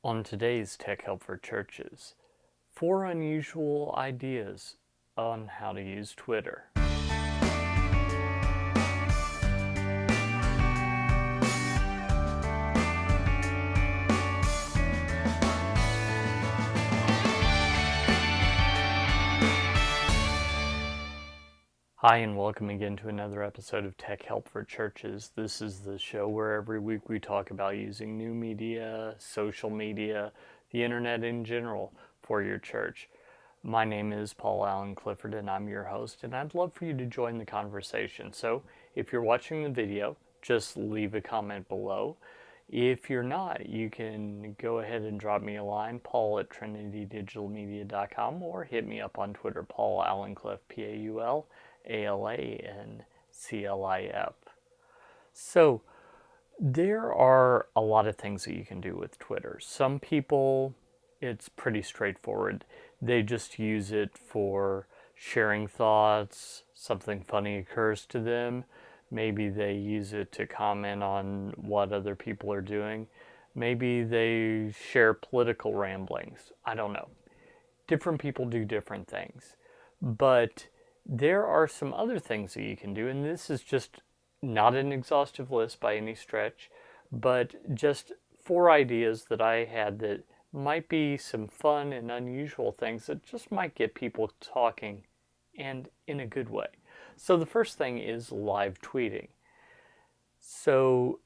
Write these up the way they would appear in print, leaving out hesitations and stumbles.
On today's Tech Help for Churches, 4 unusual ideas on how to use Twitter. Hi, and welcome again to another episode of Tech Help for Churches. This is the show where every week we talk about using new media, social media, the internet in general for your church. My name is Paul Allen Clifford, and I'm your host, and I'd love for you to join the conversation. So if you're watching the video, just leave a comment below. If you're not, you can go ahead and drop me a line, paul@trinitydigitalmedia.com, or hit me up on Twitter, Paul Allen Cliff, PaulAlanclif. So there are a lot of things that you can do with Twitter. Some people, it's pretty straightforward. They just use it for sharing thoughts, something funny occurs to them. Maybe they use it to comment on what other people are doing. Maybe they share political ramblings. I don't know. Different people do different things. But there are some other things that you can do, and this is just not an exhaustive list by any stretch, but just 4 ideas that I had that might be some fun and unusual things that just might get people talking, and in a good way. So the first thing is live tweeting. So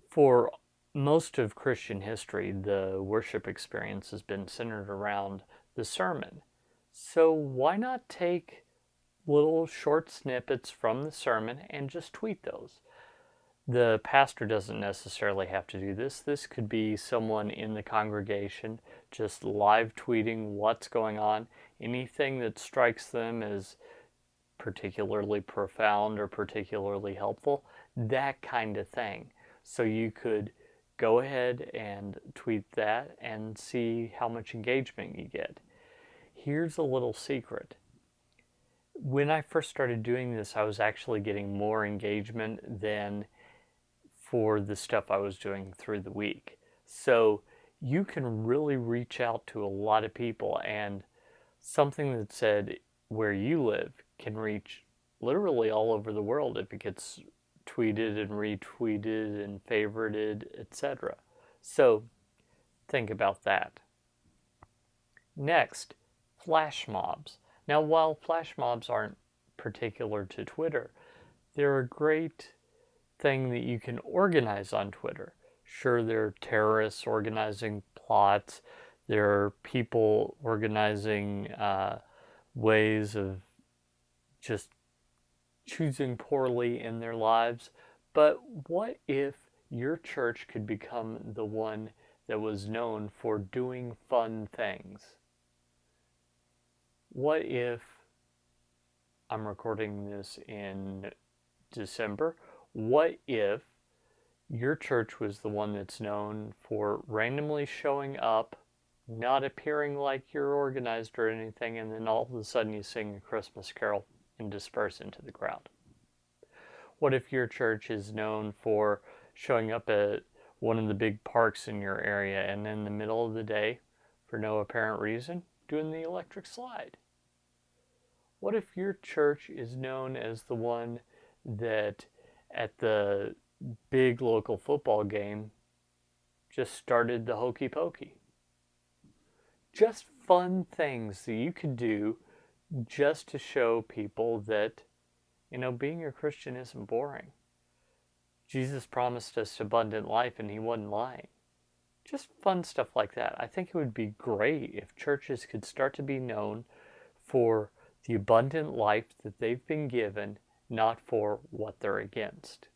for most of Christian history, the worship experience has been centered around the sermon. So why not take little short snippets from the sermon and just tweet those? The pastor doesn't necessarily have to do this. This could be someone in the congregation just live tweeting what's going on, anything that strikes them as particularly profound or particularly helpful, that kind of thing. So you could go ahead and tweet that and see how much engagement you get. Here's a little secret. When I first started doing this, I was actually getting more engagement than for the stuff I was doing through the week. So you can really reach out to a lot of people, and something that said where you live can reach literally all over the world if it gets tweeted and retweeted and favorited, etc. So think about that. Next, flash mobs. Now, while flash mobs aren't particular to Twitter, they're a great thing that you can organize on Twitter. Sure, there are terrorists organizing plots. There are people organizing ways of just choosing poorly in their lives. But what if your church could become the one that was known for doing fun things? What if, I'm recording this in December, what if your church was the one that's known for randomly showing up, not appearing like you're organized or anything, and then all of a sudden you sing a Christmas carol and disperse into the crowd? What if your church is known for showing up at one of the big parks in your area and in the middle of the day, for no apparent reason, doing the electric slide? What if your church is known as the one that at the big local football game just started the hokey pokey? Just fun things that you could do just to show people that, being a Christian isn't boring. Jesus promised us abundant life, and he wasn't lying. Just fun stuff like that. I think it would be great if churches could start to be known for the abundant life that they've been given, not for what they're against.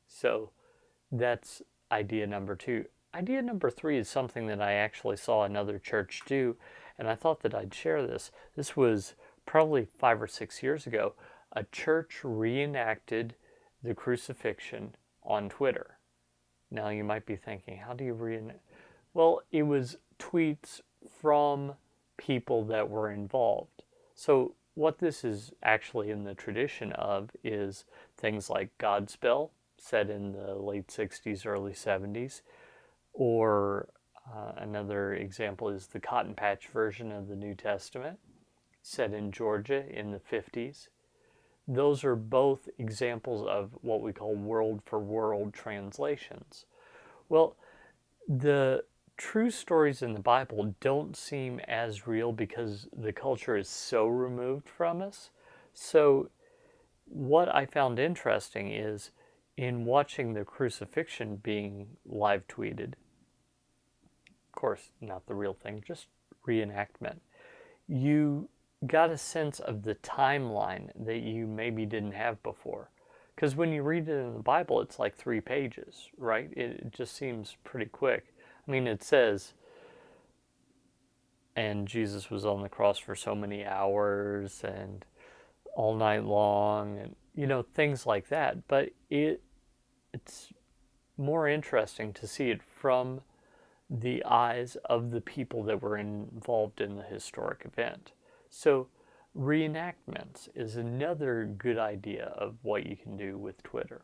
So that's idea number 2. Idea number 3 is something that I actually saw another church do, and I thought that I'd share this. This was probably 5 or 6 years ago. A church reenacted the crucifixion on Twitter. Now you might be thinking, how do you reenact? Well, it was tweets from people that were involved. So what this is actually in the tradition of is things like Godspell, said in the late 60s, early 70s, or Another example is the Cotton Patch version of the New Testament, set in Georgia in the 50s. Those are both examples of what we call word for word translations. Well, the true stories in the Bible don't seem as real because the culture is so removed from us. So what I found interesting is in watching the crucifixion being live tweeted, of course, not the real thing, just reenactment, you got a sense of the timeline that you maybe didn't have before. Because when you read it in the Bible, it's like 3 pages, right? It just seems pretty quick. I mean, it says, and Jesus was on the cross for so many hours and all night long, and things like that. But it's more interesting to see it from the eyes of the people that were involved in the historic event. So reenactments is another good idea of what you can do with Twitter.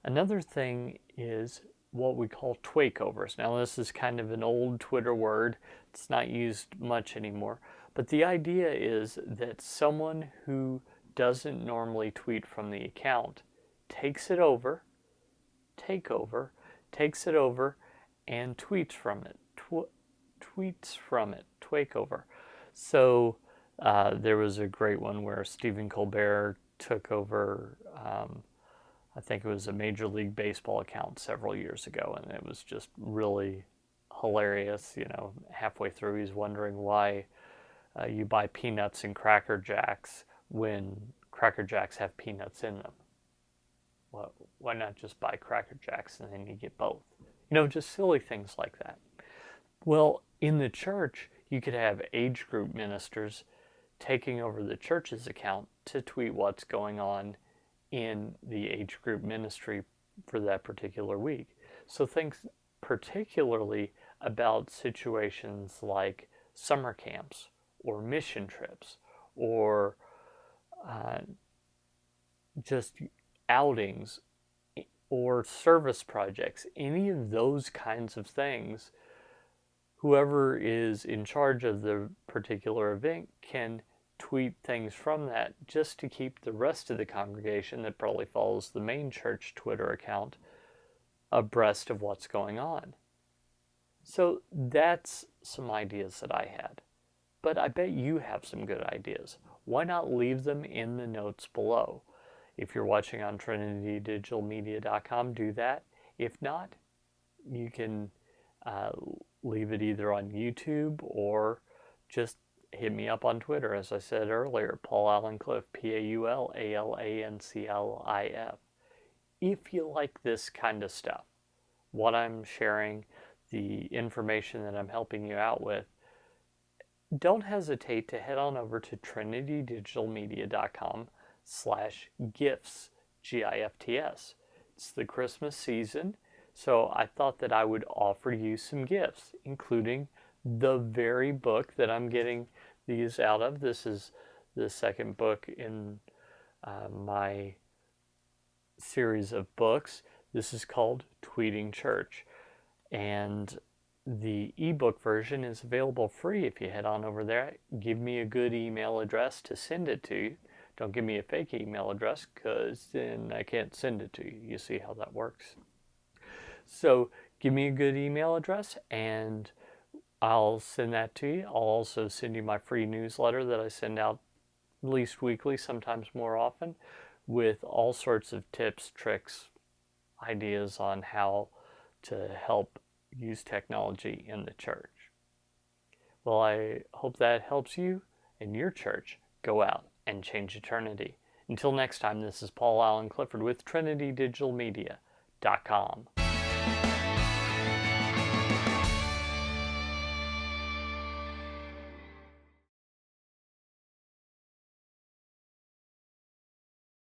Another thing is what we call Twakeovers. Now this is kind of an old Twitter word. It's not used much anymore. But the idea is that someone who doesn't normally tweet from the account takes it over, takes it over, and tweets from it. Twakeover. So there was a great one where Stephen Colbert took over, I think it was a Major League Baseball account several years ago, and it was just really hilarious. Halfway through he's wondering why you buy peanuts and Cracker Jacks when Cracker Jacks have peanuts in them. Well, why not just buy Cracker Jacks and then you get both? Just silly things like that. Well, in the church, you could have age group ministers taking over the church's account to tweet what's going on in the age group ministry for that particular week. So think particularly about situations like summer camps or mission trips or just outings or service projects, any of those kinds of things. Whoever is in charge of the particular event can tweet things from that just to keep the rest of the congregation that probably follows the main church Twitter account abreast of what's going on. So that's some ideas that I had. But I bet you have some good ideas. Why not leave them in the notes below? If you're watching on trinitydigitalmedia.com, do that. If not, you can leave it either on YouTube or just hit me up on Twitter, as I said earlier, Paul Allen Cliff, PaulAlanclif. If you like this kind of stuff, what I'm sharing, the information that I'm helping you out with, don't hesitate to head on over to trinitydigitalmedia.com/gifts, GIFTS. It's the Christmas season, so I thought that I would offer you some gifts, including the very book that I'm getting these out of. This is the second book in my series of books. This is called Tweeting Church, and the ebook version is available free if you head on over there. Give me a good email address to send it to you. Don't give me a fake email address, because then I can't send it to you. You see how that works? So give me a good email address and I'll send that to you. I'll also send you my free newsletter that I send out at least weekly, sometimes more often, with all sorts of tips, tricks, ideas on how to help use technology in the church. Well, I hope that helps you and your church go out and change eternity. Until next time, this is Paul Allen Clifford with TrinityDigitalMedia.com.